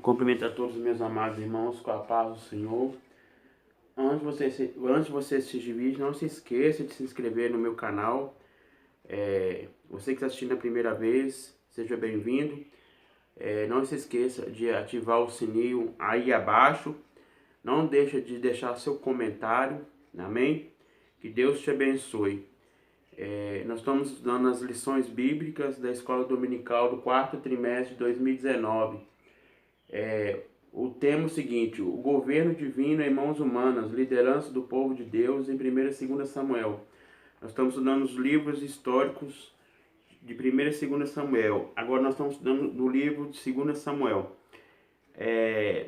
Cumprimento a todos os meus amados irmãos com a paz do Senhor. Antes de você assistir o vídeo, não se esqueça de se inscrever no meu canal. Você que está assistindo a primeira vez, seja bem-vindo. Não se esqueça de ativar o sininho aí abaixo. Não deixe de deixar seu comentário. Amém? Que Deus te abençoe. Nós estamos estudando as lições bíblicas da Escola Dominical do quarto trimestre de 2019. O tema é o seguinte: o governo divino em mãos humanas, liderança do povo de Deus em 1ª e 2ª Samuel. Nós estamos estudando os livros históricos de 1ª e 2ª Samuel. Agora nós estamos estudando do livro de 2ª Samuel.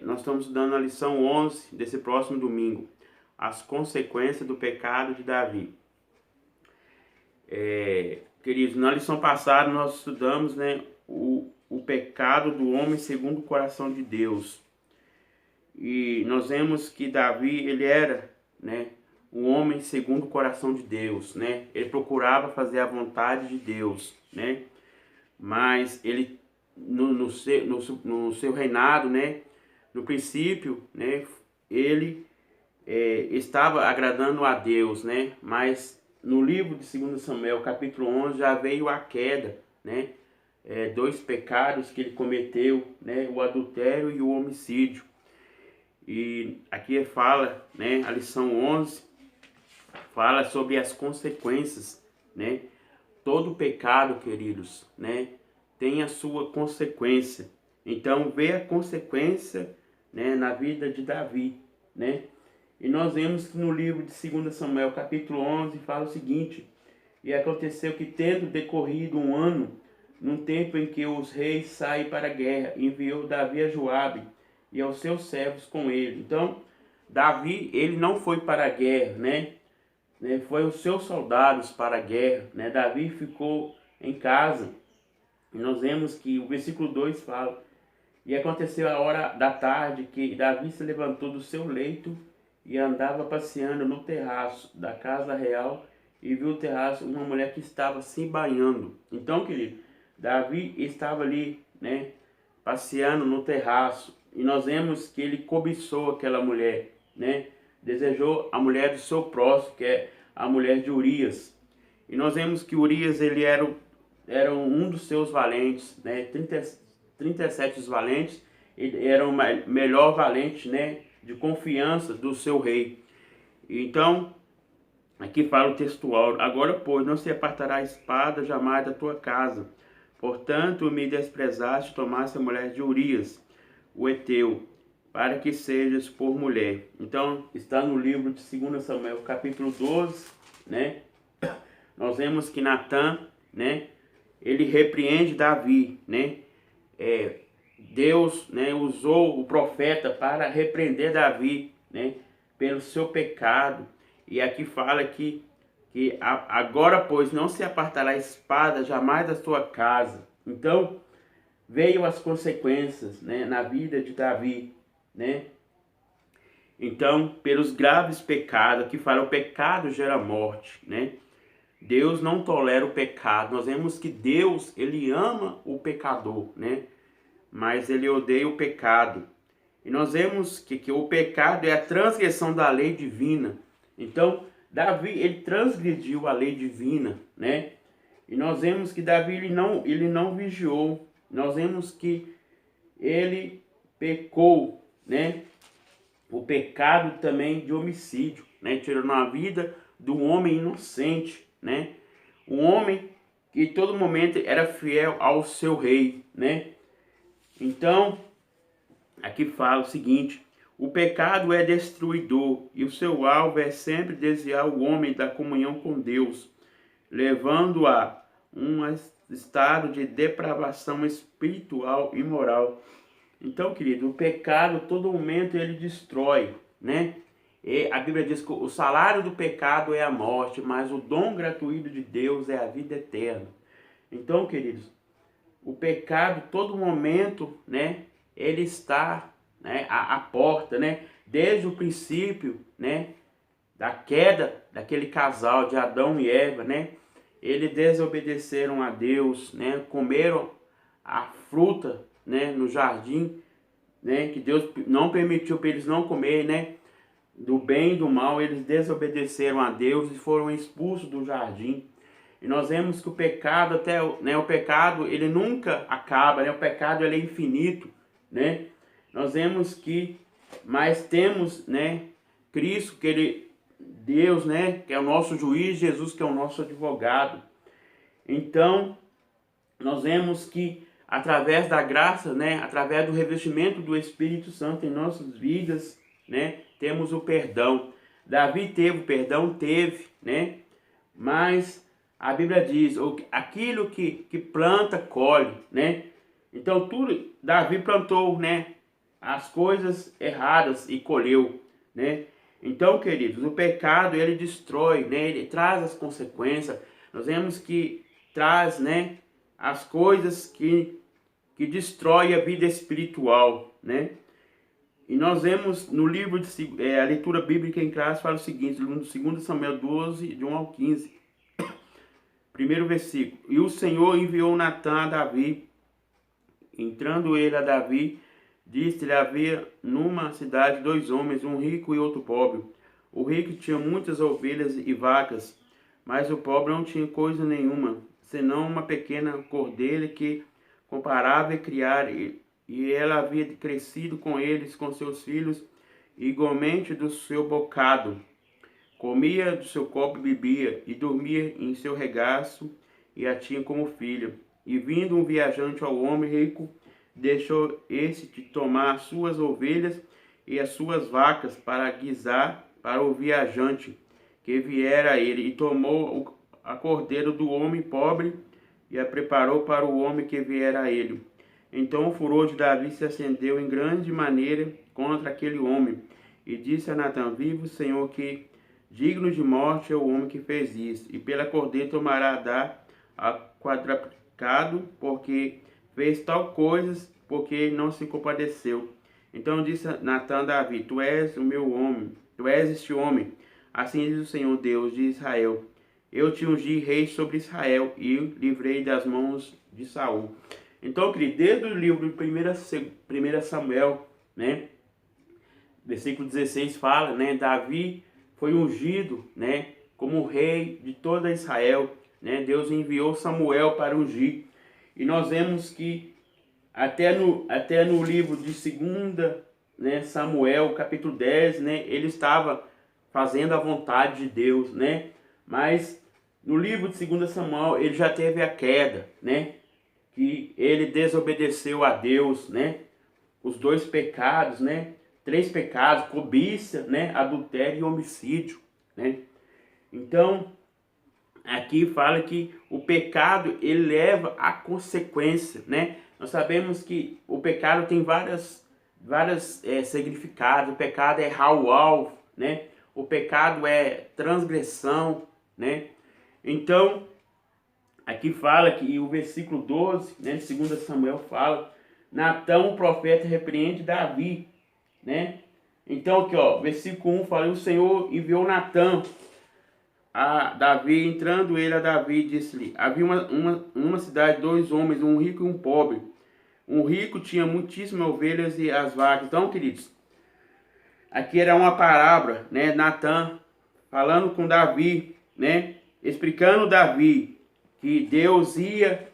Nós estamos estudando a lição 11 desse próximo domingo, as consequências do pecado de Davi. Queridos, na lição passada nós estudamos, o pecado do homem segundo o coração de Deus. E nós vemos que Davi, ele era, um homem segundo o coração de Deus, Ele procurava fazer a vontade de Deus, Mas ele, no seu reinado, no princípio, ele estava agradando a Deus, Mas no livro de 2 Samuel, capítulo 11, já veio a queda, dois pecados que ele cometeu, o adultério e o homicídio. E aqui fala, a lição 11, fala sobre as consequências, Todo pecado, queridos, tem a sua consequência. Então, vê a consequência, na vida de Davi, E nós vemos que no livro de 2 Samuel, capítulo 11, fala o seguinte: e aconteceu que, tendo decorrido um ano, num tempo em que os reis saem para a guerra, enviou Davi a Joabe e aos seus servos com ele. Então, Davi, ele não foi para a guerra, Foi os seus soldados para a guerra, Davi ficou em casa. E nós vemos que o versículo 2 fala: e aconteceu a hora da tarde que Davi se levantou do seu leito e andava passeando no terraço da casa real, e viu o terraço uma mulher que estava se banhando. Então, querido, Davi estava ali, passeando no terraço. E nós vemos que ele cobiçou aquela mulher, Desejou a mulher do seu próximo, que é a mulher de Urias. E nós vemos que Urias, ele era um dos seus valentes, 37 valentes, ele era o melhor valente, de confiança do seu rei. Então, aqui fala o textual: agora, pois, não se apartará a espada jamais da tua casa. Portanto, me desprezaste, tomaste a mulher de Urias, o heteu, para que sejas por mulher. Então, está no livro de 2 Samuel, capítulo 12, Nós vemos que Natã, ele repreende Davi, Deus, usou o profeta para repreender Davi, pelo seu pecado. E aqui fala que agora, pois, não se apartará a espada jamais da sua casa. Então, veio as consequências, na vida de Davi, Então, pelos graves pecados, aqui fala: o pecado gera morte, Deus não tolera o pecado. Nós vemos que Deus, ele ama o pecador, Mas ele odeia o pecado. E nós vemos que o pecado é a transgressão da lei divina. Então, Davi, ele transgrediu a lei divina, E nós vemos que Davi, ele não vigiou. Nós vemos que ele pecou, o pecado também de homicídio, tirando a vida do homem inocente, Um homem que todo momento era fiel ao seu rei, Então, aqui fala o seguinte: o pecado é destruidor e o seu alvo é sempre desviar o homem da comunhão com Deus, levando-o a um estado de depravação espiritual e moral. Então, querido, o pecado, todo momento, ele destrói, E a Bíblia diz que o salário do pecado é a morte, mas o dom gratuito de Deus é a vida eterna. Então, queridos, o pecado, todo momento, ele está, à porta, Desde o princípio, da queda daquele casal de Adão e Eva, Eles desobedeceram a Deus, comeram a fruta, no jardim, né, que Deus não permitiu para eles não comer, né, do bem e do mal. Eles desobedeceram a Deus e foram expulsos do jardim. E nós vemos que o pecado, até, né, o pecado, ele nunca acaba, né, o pecado ele é infinito, né. Nós vemos que, mas temos, né, Cristo, que ele, Deus, né, que é o nosso juiz, Jesus, que é o nosso advogado. Então, nós vemos que através da graça, né, através do revestimento do Espírito Santo em nossas vidas, né, temos o perdão. Davi teve o perdão, teve, né, mas a Bíblia diz, aquilo que planta, colhe, né. Então, tudo, Davi plantou, né, as coisas erradas e colheu, né. Então, queridos, o pecado, ele destrói, né, ele traz as consequências. Nós vemos que traz, né, as coisas que destrói a vida espiritual, né? E nós vemos no livro de a leitura bíblica em classe fala o seguinte, no 2 Samuel 12, de 1 ao 15, primeiro versículo. E o Senhor enviou Natã a Davi. Entrando ele a Davi, disse-lhe: havia numa cidade 2 homens, um rico e outro pobre. O rico tinha muitas ovelhas e vacas, mas o pobre não tinha coisa nenhuma, senão uma pequena cordeira que comparava e criar, e ela havia crescido com eles, com seus filhos, igualmente do seu bocado. Comia do seu copo e bebia, e dormia em seu regaço, e a tinha como filha. E vindo um viajante ao homem rico, deixou esse de tomar as suas ovelhas e as suas vacas para guisar para o viajante que viera a ele, e tomou a cordeiro do homem pobre e a preparou para o homem que viera a ele. Então o furor de Davi se acendeu em grande maneira contra aquele homem, e disse a Natã: vive o Senhor, que digno de morte é o homem que fez isso, e pela cordeira tomará a quadruplicado, porque fez tal coisa, porque não se compadeceu. Então disse Natã a Davi: tu és o meu homem, tu és este homem. Assim diz o Senhor Deus de Israel: eu te ungi rei sobre Israel e livrei das mãos de Saul. Então, querido, desde o livro de 1 Samuel, né, versículo 16 fala, né, Davi foi ungido, né, como rei de toda Israel, né. Deus enviou Samuel para ungir. E nós vemos que até no livro de 2, né, Samuel, capítulo 10, né, ele estava fazendo a vontade de Deus, né? Mas no livro de 2 Samuel, ele já teve a queda, né? Que ele desobedeceu a Deus, né? Os 2 pecados, né? 3 pecados: cobiça, né? Adultério e homicídio, né? Então, aqui fala que o pecado, ele leva a consequência, né? Nós sabemos que o pecado tem vários significados. O pecado é raual, né? O pecado é transgressão, né? Então, aqui fala que o versículo 12, né, de 2 Samuel fala: Natã, o profeta, repreende Davi, né? Então aqui, ó, versículo 1 fala: o Senhor enviou Natã a Davi. Entrando ele a Davi, disse-lhe: havia uma cidade 2 homens, um rico e um pobre. Um rico tinha muitíssimas ovelhas e as vacas. Então, queridos, aqui era uma parábola, né? Natã falando com Davi, né? Explicando Davi que Deus ia,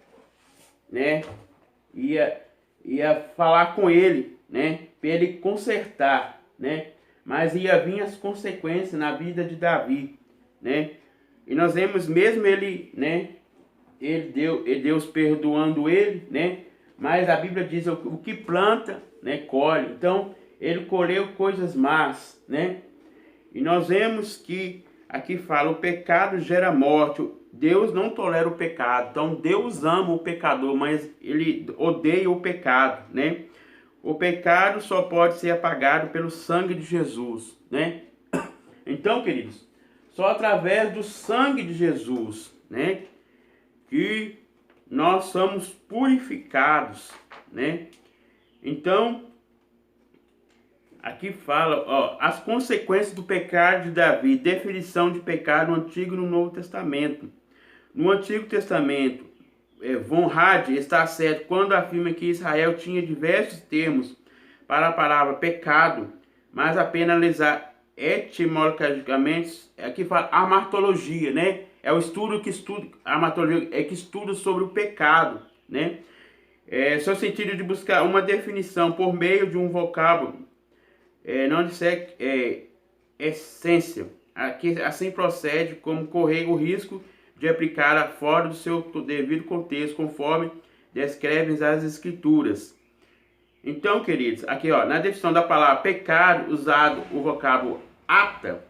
né? Ia falar com ele, né? Para ele consertar, né? Mas ia vir as consequências na vida de Davi, né? E nós vemos mesmo ele, né? Deus perdoando ele, né? Mas a Bíblia diz: o que planta, né, colhe. Então ele colheu coisas más, né? E nós vemos que aqui fala: o pecado gera morte. Deus não tolera o pecado. Então Deus ama o pecador, mas ele odeia o pecado, né? O pecado só pode ser apagado pelo sangue de Jesus, né? Então, queridos, só através do sangue de Jesus, né, que nós somos purificados, né? Então, aqui fala, ó, as consequências do pecado de Davi, definição de pecado no Antigo e no Novo Testamento. No Antigo Testamento, Von Rad está certo quando afirma que Israel tinha diversos termos para a palavra pecado, mas apenas analisar etimologicamente, aqui fala amartologia, né? É o estudo que estuda, a amartologia é que estuda sobre o pecado, né? Seu sentido de buscar uma definição por meio de um vocábulo, não disser essência. Aqui, assim procede como correr o risco de aplicá-la fora do seu devido contexto, conforme descrevem as escrituras. Então, queridos, aqui ó, na definição da palavra pecado, usado o vocábulo ata,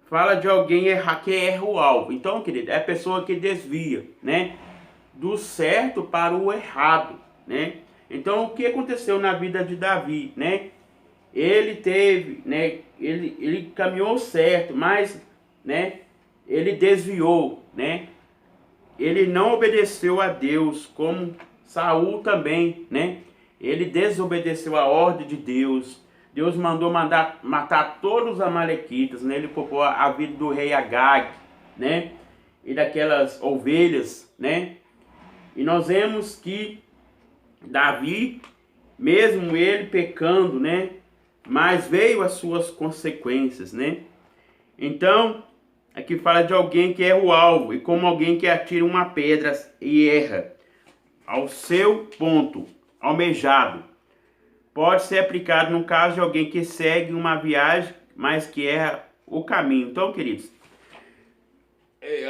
fala de alguém que erra o alvo. Então, querido, é a pessoa que desvia, né, do certo para o errado, né? Então, o que aconteceu na vida de Davi, né? Ele teve, né, ele caminhou certo, mas, né, ele desviou, né? Ele não obedeceu a Deus, como Saul também, né? Ele desobedeceu a ordem de Deus. Deus mandou matar todos os amalequitas, né? Ele poupou a vida do rei Agag, né? E daquelas ovelhas, né? E nós vemos que Davi, mesmo ele pecando, né? Mas veio as suas consequências, né? Então, aqui fala de alguém que erra o alvo, e como alguém que atira uma pedra e erra ao seu ponto almejado. Pode ser aplicado no caso de alguém que segue uma viagem, mas que erra o caminho. Então, queridos,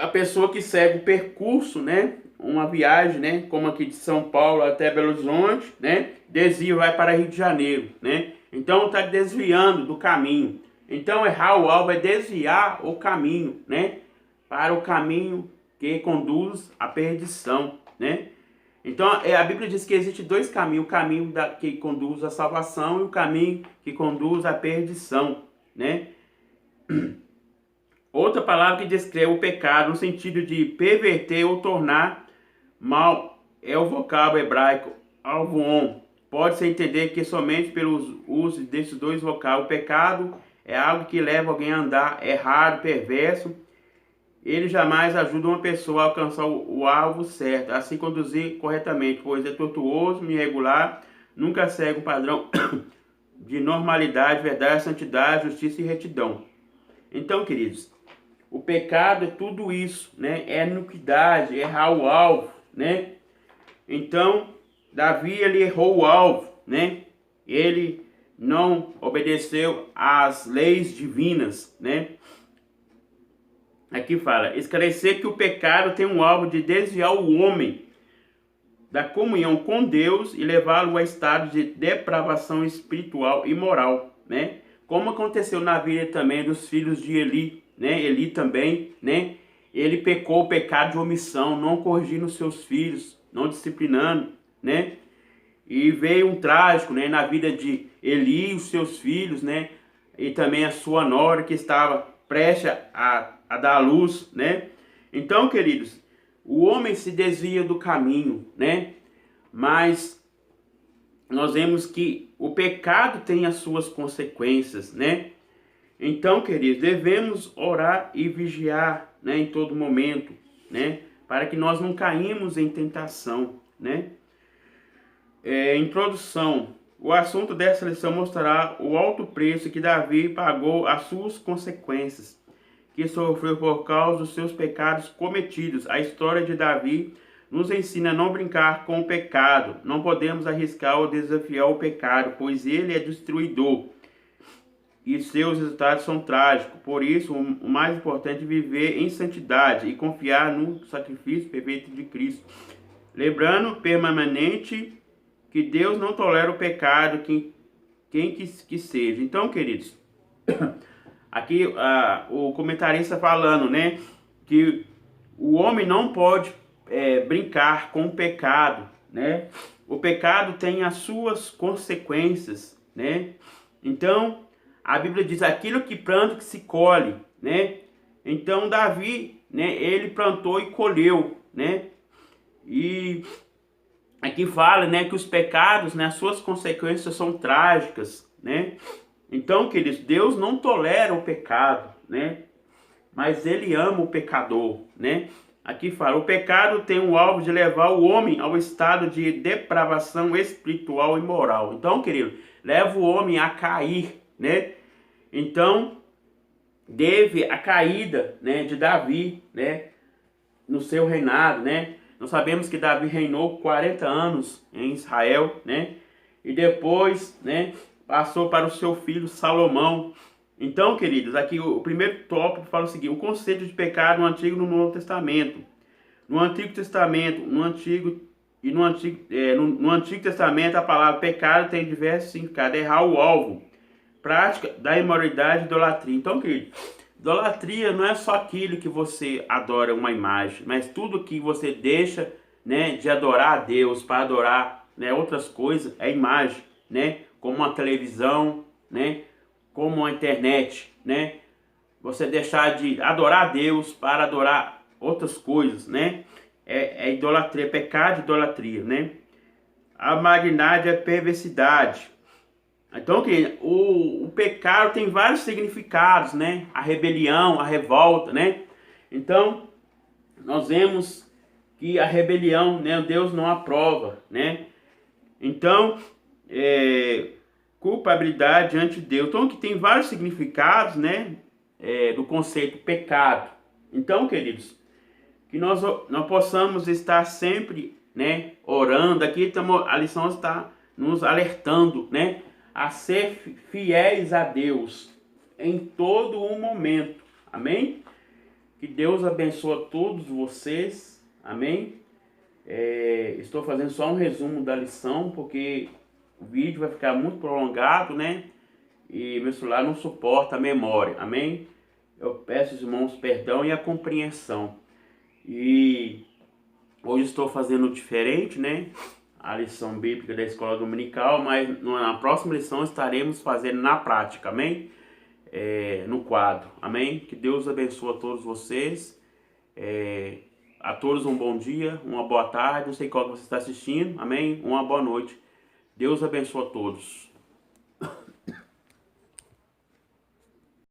a pessoa que segue o percurso, né? Uma viagem, né? Como aqui de São Paulo até Belo Horizonte, né? Desvia, vai para Rio de Janeiro, né? Então, está desviando do caminho. Então, errar o alvo é desviar o caminho, né? Para o caminho que conduz à perdição, né? Então, a Bíblia diz que existe dois caminhos, o caminho que conduz à salvação e o caminho que conduz à perdição, né? Outra palavra que descreve o pecado no sentido de perverter ou tornar mal é o vocábulo hebraico alvuon. Pode-se entender que somente pelo uso desses dois vocábulos, o pecado é algo que leva alguém a andar errado, perverso. Ele jamais ajuda uma pessoa a alcançar o alvo certo, a se conduzir corretamente, pois é tortuoso, irregular, nunca segue um padrão de normalidade, verdade, santidade, justiça e retidão. Então, queridos, o pecado é tudo isso, né? É iniquidade, errar o alvo, né? Então, Davi, ele errou o alvo, né? Ele não obedeceu às leis divinas, né? Aqui fala, esclarecer que o pecado tem um alvo de desviar o homem da comunhão com Deus e levá-lo a estado de depravação espiritual e moral, né? Como aconteceu na vida também dos filhos de Eli, né? Eli também, né? Ele pecou o pecado de omissão, não corrigindo os seus filhos, não disciplinando, né? E veio um trágico, né, na vida de Eli e os seus filhos, né? E também a sua nora que estava prestes a dar à luz, né? Então, queridos, o homem se desvia do caminho, né? Mas nós vemos que o pecado tem as suas consequências, né? Então, queridos, devemos orar e vigiar, né, em todo momento, né? Para que nós não caímos em tentação, né? Introdução. O assunto dessa lição mostrará o alto preço que Davi pagou, as suas consequências que sofreu por causa dos seus pecados cometidos. A história de Davi nos ensina a não brincar com o pecado. Não podemos arriscar ou desafiar o pecado, pois ele é destruidor e seus resultados são trágicos. Por isso, o mais importante é viver em santidade e confiar no sacrifício perfeito de Cristo. Lembrando permanente que Deus não tolera o pecado, quem que seja. Então, queridos, aqui o comentarista falando, né, que o homem não pode brincar com o pecado, né? O pecado tem as suas consequências, né? Então, a Bíblia diz aquilo que planta que se colhe, né? Então, Davi, né, ele plantou e colheu, né? E aqui fala, né, que os pecados, né, as suas consequências são trágicas, né? Então, queridos, Deus não tolera o pecado, né? Mas ele ama o pecador, né? aqui fala, o pecado tem o alvo de levar o homem ao estado de depravação espiritual e moral. Então, querido, leva o homem a cair, né? Então, teve a caída, né, de Davi, né, no seu reinado, né? Nós sabemos que Davi reinou 40 anos em Israel, né? E depois, né, passou para o seu filho Salomão. Então, queridos, aqui o primeiro tópico fala o seguinte: o conceito de pecado no Antigo e no Novo Testamento. No Antigo Testamento, no Antigo Testamento, a palavra pecado tem diversos significados: errar o alvo, prática da imoralidade e idolatria. Então, querido, idolatria não é só aquilo que você adora uma imagem, mas tudo que você deixa, né, de adorar a Deus para adorar, né, outras coisas, é imagem, né, como a televisão, né, como a internet, né, você deixar de adorar a Deus para adorar outras coisas, né, é idolatria, pecado de idolatria, né. A malignidade é perversidade. Então, o pecado tem vários significados, né? A rebelião, a revolta, né? Então, nós vemos que a rebelião, né, Deus não aprova, né? Então, culpabilidade diante de Deus. Então, que tem vários significados, né? Do conceito pecado. Então, queridos, que nós possamos estar sempre, né, orando. Aqui a lição está nos alertando, né, a ser fiéis a Deus em todo o momento. Amém? Que Deus abençoe a todos vocês. Amém? Estou fazendo só um resumo da lição, porque o vídeo vai ficar muito prolongado, né? E meu celular não suporta a memória. Amém? Eu peço aos irmãos perdão e a compreensão. E hoje estou fazendo diferente, né? A lição bíblica da escola dominical, mas na próxima lição estaremos fazendo na prática, amém? No quadro, amém? Que Deus abençoe a todos vocês, a todos um bom dia, uma boa tarde, não sei qual que você está assistindo, amém? Uma boa noite. Deus abençoe a todos.